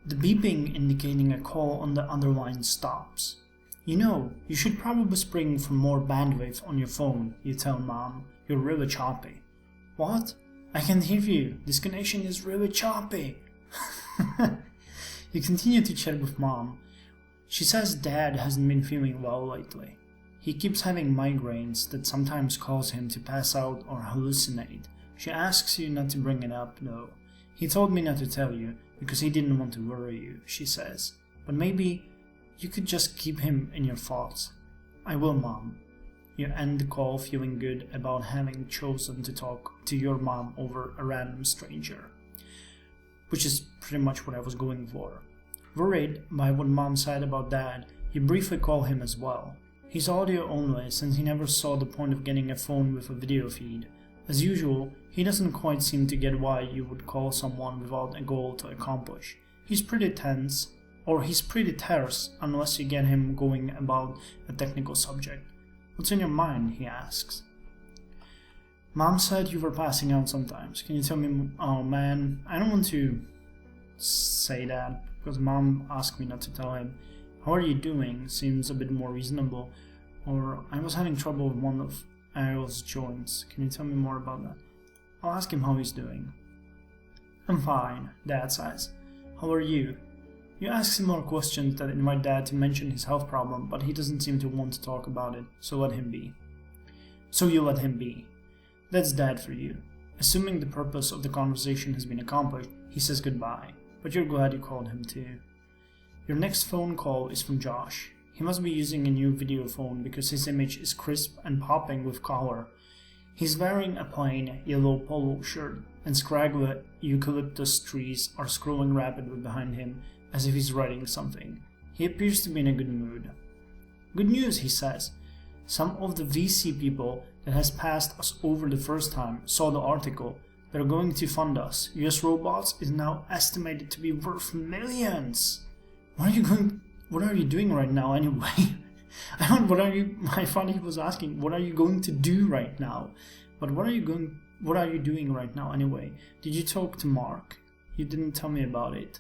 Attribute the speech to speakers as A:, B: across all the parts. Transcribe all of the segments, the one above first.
A: The beeping indicating a call on the other line stops. You know, you should probably spring for more bandwidth on your phone, you tell Mom. You're really choppy. What? I can't hear you. This connection is really choppy. You continue to chat with Mom. She says Dad hasn't been feeling well lately. He keeps having migraines that sometimes cause him to pass out or hallucinate. She asks you not to bring it up, though. He told me not to tell you because he didn't want to worry you, she says. But maybe you could just keep him in your thoughts. I will, Mom. You end the call feeling good about having chosen to talk to your mom over a random stranger. Which is pretty much what I was going for. Worried by what Mom said about Dad, you briefly call him as well. He's audio only since he never saw the point of getting a phone with a video feed. As usual, he doesn't quite seem to get why you would call someone without a goal to accomplish. He's pretty tense, or he's pretty terse unless you get him going about a technical subject. What's in your mind? He asks. Mom said you were passing out sometimes. Can you tell me? Oh man, I don't want to say that because Mom asked me not to tell him. How are you doing? Seems a bit more reasonable. Or I was having trouble with one of Ariel's joints. Can you tell me more about that? I'll ask him how he's doing. I'm fine, Dad says. How are you? You ask similar questions that invite Dad to mention his health problem, but he doesn't seem to want to talk about it, so let him be. So you let him be. That's Dad for you. Assuming the purpose of the conversation has been accomplished, he says goodbye, but you're glad you called him too. Your next phone call is from Josh. He must be using a new video phone because his image is crisp and popping with color. He's wearing a plain yellow polo shirt, and scraggly eucalyptus trees are scrolling rapidly behind him as if he's writing something. He appears to be in a good mood. Good news, he says. Some of the VC people that has passed us over the first time saw the article. They're going to fund us. US Robots is now estimated to be worth millions. What are you doing right now anyway? I thought he was asking, what are you going to do right now? But what are you doing right now anyway? Did you talk to Mark? You didn't tell me about it.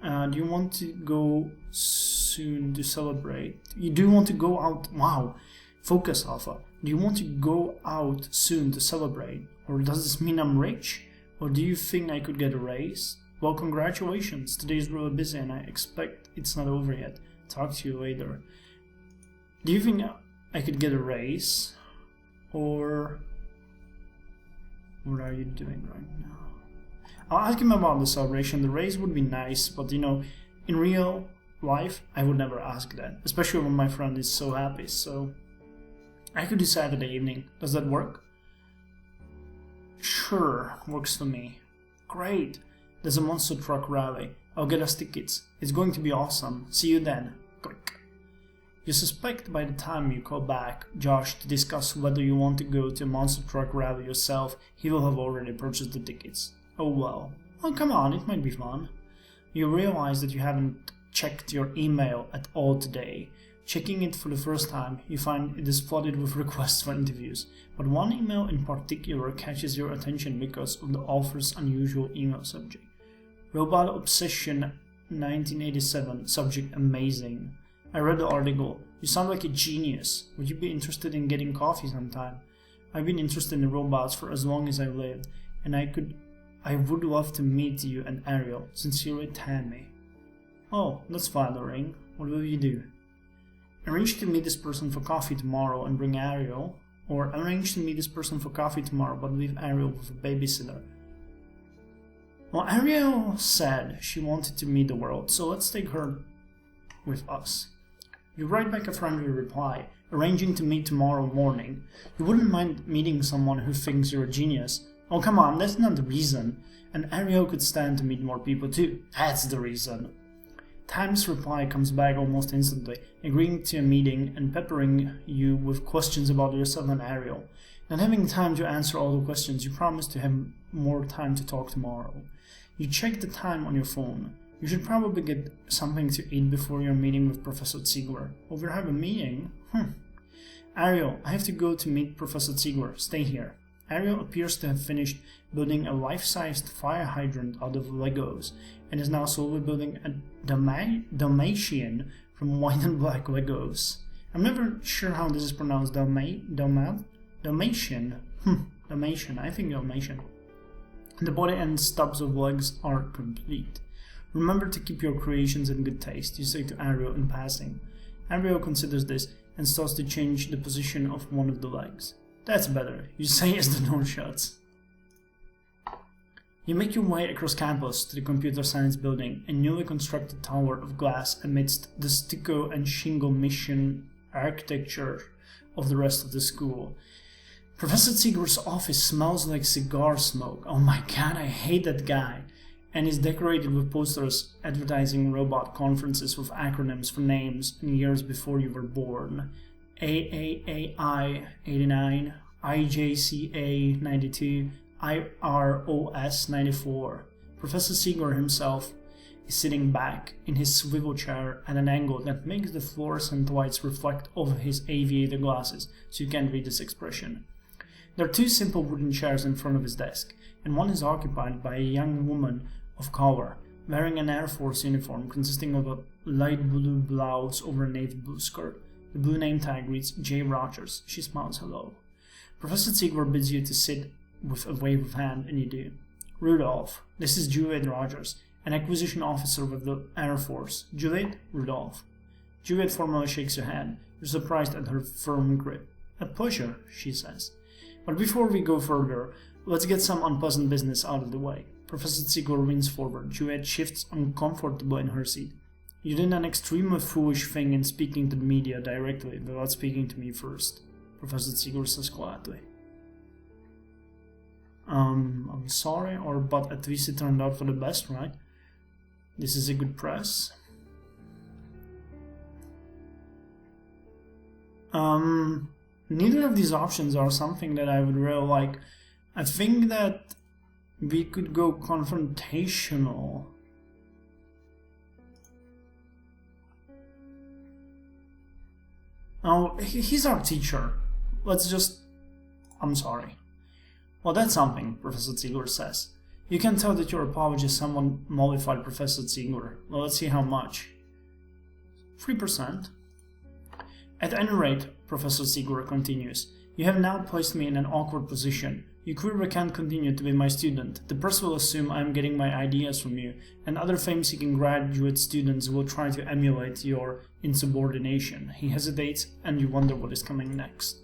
A: Do you want to go soon to celebrate? You do want to go out? Wow. Focus, Alpha. Do you want to go out soon to celebrate? Or does this mean I'm rich? Or do you think I could get a raise? Well, congratulations. Today's really busy and I expect it's not over yet. Talk to you later. Do you think I could get a raise? Or what are you doing right now? I'll ask him about the celebration. The raise would be nice, but you know, in real life, I would never ask that. Especially when my friend is so happy, so I could do Saturday evening. Does that work? Sure, works for me. Great. There's a monster truck rally. I'll get us tickets. It's going to be awesome. See you then. Click. You suspect by the time you call back Josh to discuss whether you want to go to a monster truck rally yourself, he will have already purchased the tickets. Oh well. Well, come on, it might be fun. You realize that you haven't checked your email at all today. Checking it for the first time, you find it is flooded with requests for interviews, but one email in particular catches your attention because of the author's unusual email subject. Robot Obsession 1987, subject amazing. I read the article. You sound like a genius. Would you be interested in getting coffee sometime? I've been interested in robots for as long as I've lived, and I would love to meet you and Ariel. Sincerely, Tammy. Oh, that's flattering. What will you do? Arrange to meet this person for coffee tomorrow and bring Ariel, or arrange to meet this person for coffee tomorrow but leave Ariel with a babysitter. Well, Ariel said she wanted to meet the world, so let's take her with us. You write back a friendly reply, arranging to meet tomorrow morning. You wouldn't mind meeting someone who thinks you're a genius. Oh, come on, that's not the reason. And Ariel could stand to meet more people too. That's the reason. Tam's reply comes back almost instantly, agreeing to a meeting and peppering you with questions about yourself and Ariel. Not having time to answer all the questions, you promise to have more time to talk tomorrow. You check the time on your phone. You should probably get something to eat before your meeting with Professor Ziegler. Oh, we have a meeting? Ariel, I have to go to meet Professor Ziegler. Stay here. Ariel appears to have finished building a life-sized fire hydrant out of Legos, and is now slowly building a Dalmatian from white and black Legos. I'm never sure how this is pronounced. Dalmatian? Dalmatian. I think Dalmatian. The body and stubs of legs are complete. Remember to keep your creations in good taste, you say to Ariel in passing. Ariel considers this and starts to change the position of one of the legs. That's better, you say as the door shuts. You make your way across campus to the computer science building, a newly constructed tower of glass amidst the stucco and shingle mission architecture of the rest of the school. Professor Ziegler's office smells like cigar smoke. Oh my god, I hate that guy. And is decorated with posters advertising robot conferences with acronyms for names and years before you were born. AAAI 89, IJCA 92, IROS 94. Professor Ziegler himself is sitting back in his swivel chair at an angle that makes the fluorescent lights reflect off his aviator glasses, so you can't read his expression. There are two simple wooden chairs in front of his desk, and one is occupied by a young woman of color, wearing an Air Force uniform consisting of a light blue blouse over a navy blue skirt. The blue name tag reads J. Rogers. She smiles hello. Professor Ziegler bids you to sit with a wave of hand, and you do. Rudolph, this is Juliet Rogers, an acquisition officer with the Air Force. Juliet? Rudolph. Juliet formally shakes your hand. You're surprised at her firm grip. A pleasure, she says. But before we go further, let's get some unpleasant business out of the way. Professor Ziegler leans forward. Juliet shifts uncomfortably in her seat. You did an extremely foolish thing in speaking to the media directly without speaking to me first, Professor Ziegler says quietly. I'm sorry, but at least it turned out for the best, right? This is a good press. Neither of these options are something that I would really like. I think that we could go confrontational. Oh, he's our teacher. Let's just... I'm sorry. Well, that's something, Professor Ziegler says. You can tell that your apology is somewhat mollified, Professor Ziegler. Well, let's see how much. 3%. At any rate, Professor Ziegler continues, you have now placed me in an awkward position. You clearly can't continue to be my student. The press will assume I am getting my ideas from you, and other fame-seeking graduate students will try to emulate your insubordination. He hesitates, and you wonder what is coming next.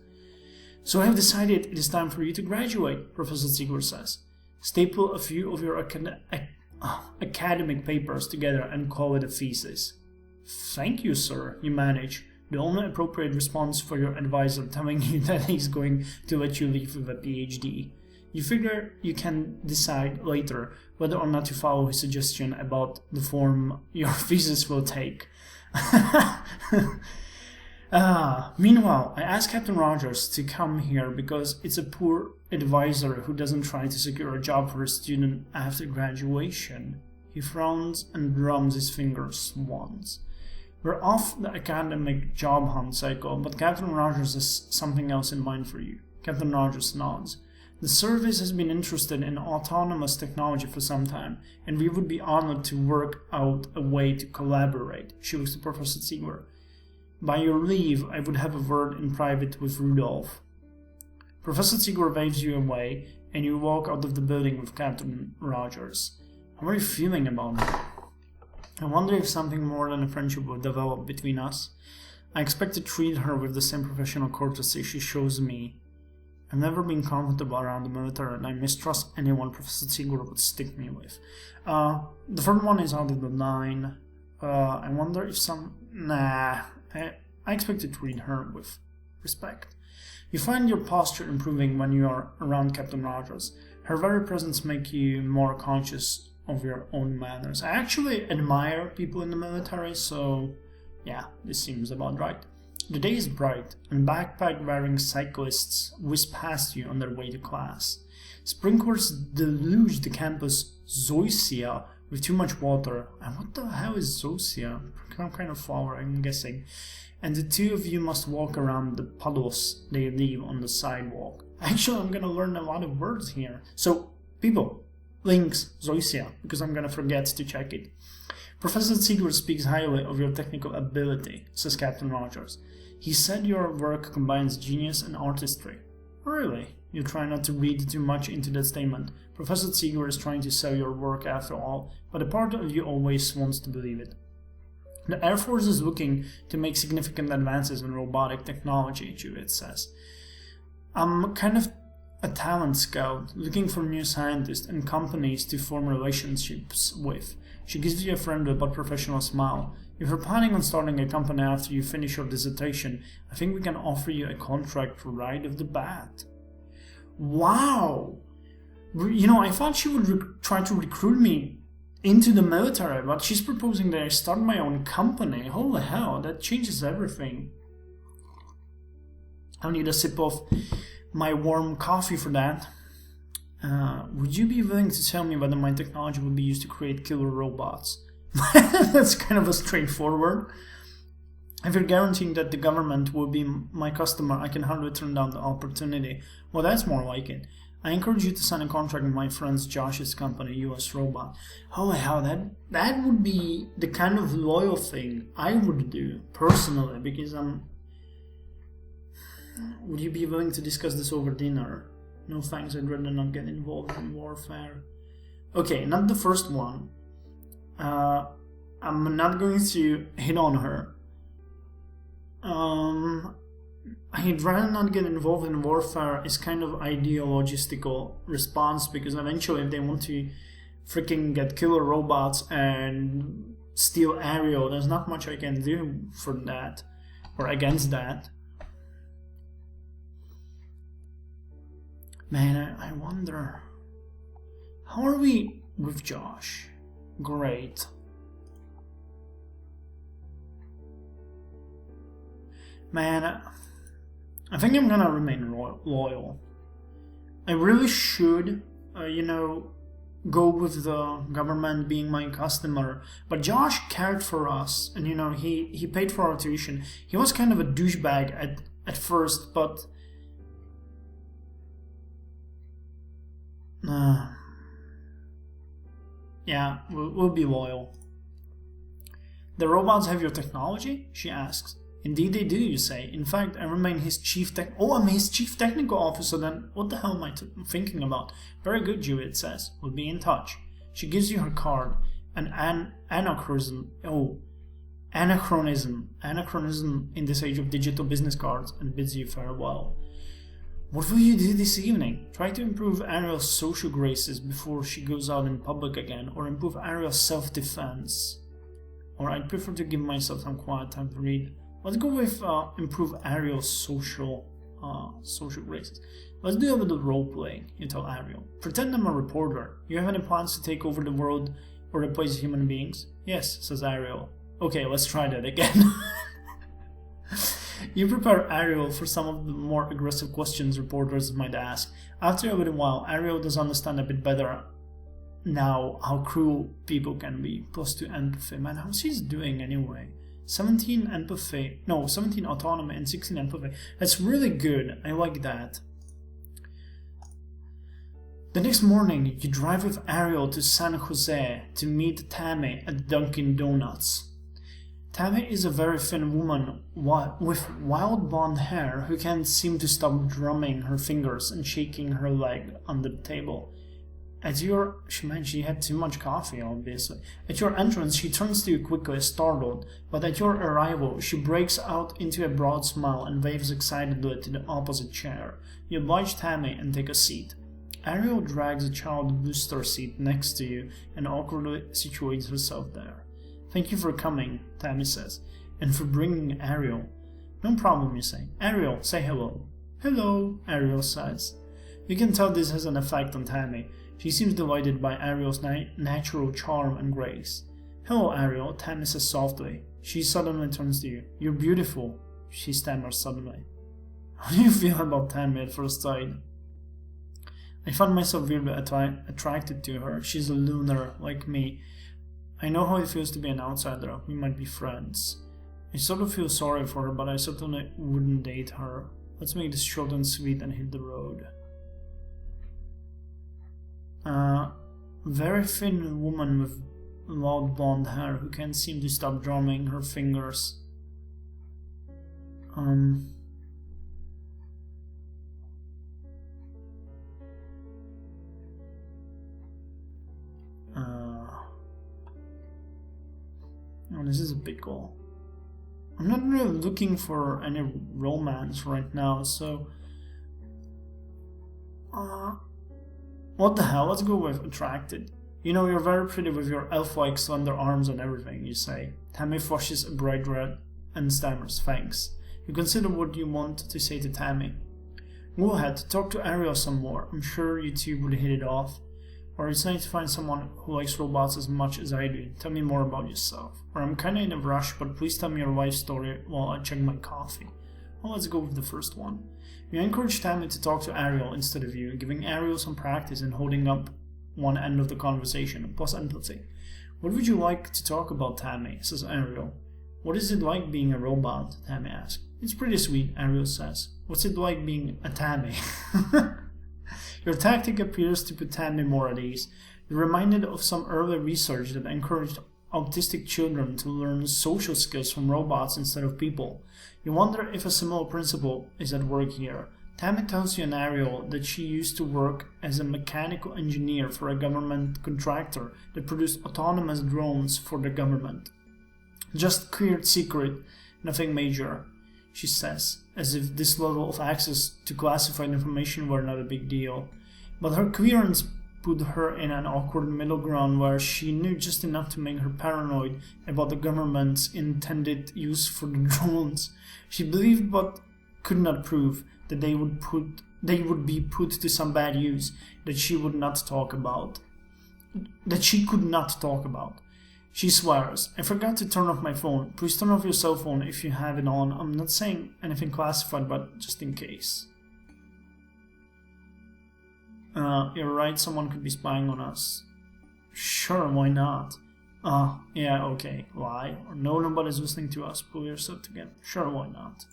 A: So I have decided it is time for you to graduate, Professor Ziegler says. Staple a few of your academic papers together and call it a thesis. Thank you, sir, you manage. The only appropriate response for your advisor telling you that he's going to let you leave with a PhD. You figure you can decide later whether or not to follow his suggestion about the form your thesis will take. Meanwhile, I asked Captain Rogers to come here because it's a poor advisor who doesn't try to secure a job for a student after graduation. He frowns and drums his fingers once. We're off the academic job hunt cycle, but Captain Rogers has something else in mind for you. Captain Rogers nods. The service has been interested in autonomous technology for some time, and we would be honored to work out a way to collaborate. She looks to Professor Ziegler. By your leave, I would have a word in private with Rudolph. Professor Ziegler waves you away, and you walk out of the building with Captain Rogers. How are you feeling about it? I wonder if something more than a friendship will develop between us. I expect to treat her with the same professional courtesy she shows me. I've never been comfortable around the military, and I mistrust anyone Professor Ziegler would stick me with. The third one is out of the 9. I wonder if some... Nah, I expect to treat her with respect. You find your posture improving when you are around Captain Rogers. Her very presence makes you more conscious of your own manners. I actually admire people in the military, so yeah, this seems about right. The day is bright, and backpack-wearing cyclists whiz past you on their way to class. Sprinklers deluge the campus zoysia with too much water. And what the hell is zoysia? Some kind of flower, I'm guessing. And the two of you must walk around the puddles they leave on the sidewalk. Actually, I'm gonna learn a lot of words here. So, people, links, Zoysia, because I'm gonna forget to check it. Professor Seeger speaks highly of your technical ability, says Captain Rogers. He said your work combines genius and artistry. Really? You try not to read too much into that statement. Professor Seeger is trying to sell your work after all, but a part of you always wants to believe it. The Air Force is looking to make significant advances in robotic technology, Judith says. I'm kind of a talent scout, looking for new scientists and companies to form relationships with. She gives you a friendly but professional smile. If you're planning on starting a company after you finish your dissertation, I think we can offer you a contract right off the bat. Wow! You know, I thought she would try to recruit me into the military, but she's proposing that I start my own company. Holy hell, that changes everything. I'll need a sip of my warm coffee for that. Would you be willing to tell me whether my technology will be used to create killer robots? That's kind of a straightforward. If you're guaranteeing that the government will be my customer, I can hardly turn down the opportunity. Well, that's more like it. I encourage you to sign a contract with my friend Josh's company, US Robot. Holy hell, that would be the kind of loyal thing I would do, personally, because Would you be willing to discuss this over dinner? No thanks, I'd rather not get involved in warfare. Okay, not the first one. I'm not going to hit on her. I'd rather not get involved in warfare is kind of ideological response, because eventually if they want to freaking get killer robots and steal Ariel, there's not much I can do for that, or against that. Man, I wonder, how are we with Josh? Great. Man, I think I'm gonna remain loyal. I really should, go with the government being my customer. But Josh cared for us, and he paid for our tuition. He was kind of a douchebag at first, but yeah, we'll be loyal. The robots have your technology? She asks. Indeed they do, you say. In fact, I remain his I'm his chief technical officer then. What the hell am I thinking about? Very good, Judith says. We'll be in touch. She gives you her card. An anachronism in this age of digital business cards, and bids you farewell. What will you do this evening? Try to improve Ariel's social graces before she goes out in public again, or improve Ariel's self-defense. Or I'd prefer to give myself some quiet time to read. Let's go with improve Ariel's social graces. Let's do a bit of role-playing, you tell Ariel. Pretend I'm a reporter. You have any plans to take over the world or replace human beings? Yes, says Ariel. Okay, let's try that again. You prepare Ariel for some of the more aggressive questions reporters might ask. After a little while, Ariel does understand a bit better now how cruel people can be. +2 empathy. Man, how's she doing anyway? 17 empathy. No, 17 autonomy and 16 empathy. That's really good. I like that. The next morning, you drive with Ariel to San Jose to meet Tammy at Dunkin' Donuts. Tammy is a very thin woman with wild blonde hair who can't seem to stop drumming her fingers and shaking her leg under the table. She had too much coffee, obviously. At your entrance, she turns to you quickly, startled, but at your arrival, she breaks out into a broad smile and waves excitedly to the opposite chair. You oblige Tammy and take a seat. Ariel drags a child booster seat next to you and awkwardly situates herself there. Thank you for coming, Tammy says, and for bringing Ariel. No problem, you say. Ariel, say hello. Hello, Ariel says. You can tell this has an effect on Tammy. She seems delighted by Ariel's natural charm and grace. Hello, Ariel, Tammy says softly. She suddenly turns to you. You're beautiful, she stammers suddenly. How do you feel about Tammy at first sight? I found myself weirdly attracted to her. She's a loner, like me. I know how it feels to be an outsider. We might be friends. I sort of feel sorry for her, but I certainly wouldn't date her. Let's make this short and sweet and hit the road. Very thin woman with loud blonde hair who can't seem to stop drumming her fingers. Oh, this is a big goal. I'm not really looking for any romance right now, so... what the hell, let's go with attracted. You know, you're very pretty with your elf-like slender arms and everything, you say. Tammy flushes a bright red and stammers, thanks. You consider what you want to say to Tammy. Go ahead, talk to Ariel some more. I'm sure you two would hit it off. Or it's nice to find someone who likes robots as much as I do. Tell me more about yourself. Or I'm kinda in a rush, but please tell me your life story while I check my coffee. Well, let's go with the first one. You encourage Tammy to talk to Ariel instead of you, giving Ariel some practice in holding up one end of the conversation, plus empathy. What would you like to talk about, Tammy? Says Ariel. What is it like being a robot? Tammy asks. It's pretty sweet, Ariel says. What's it like being a Tammy? Your tactic appears to put Tammy more at ease. You're reminded of some early research that encouraged autistic children to learn social skills from robots instead of people. You wonder if a similar principle is at work here. Tammy tells you and Ariel that she used to work as a mechanical engineer for a government contractor that produced autonomous drones for the government. Just cleared secret, nothing major, she says, as if this level of access to classified information were not a big deal. But her clearance put her in an awkward middle ground where she knew just enough to make her paranoid about the government's intended use for the drones. She believed but could not prove that they would be put to some bad use that she could not talk about. She swears, I forgot to turn off my phone. Please turn off your cell phone if you have it on. I'm not saying anything classified, but just in case. You're right, someone could be spying on us. Sure, why not? Yeah, okay. Lie. Or no, nobody's listening to us. Pull yourself together. Sure, why not?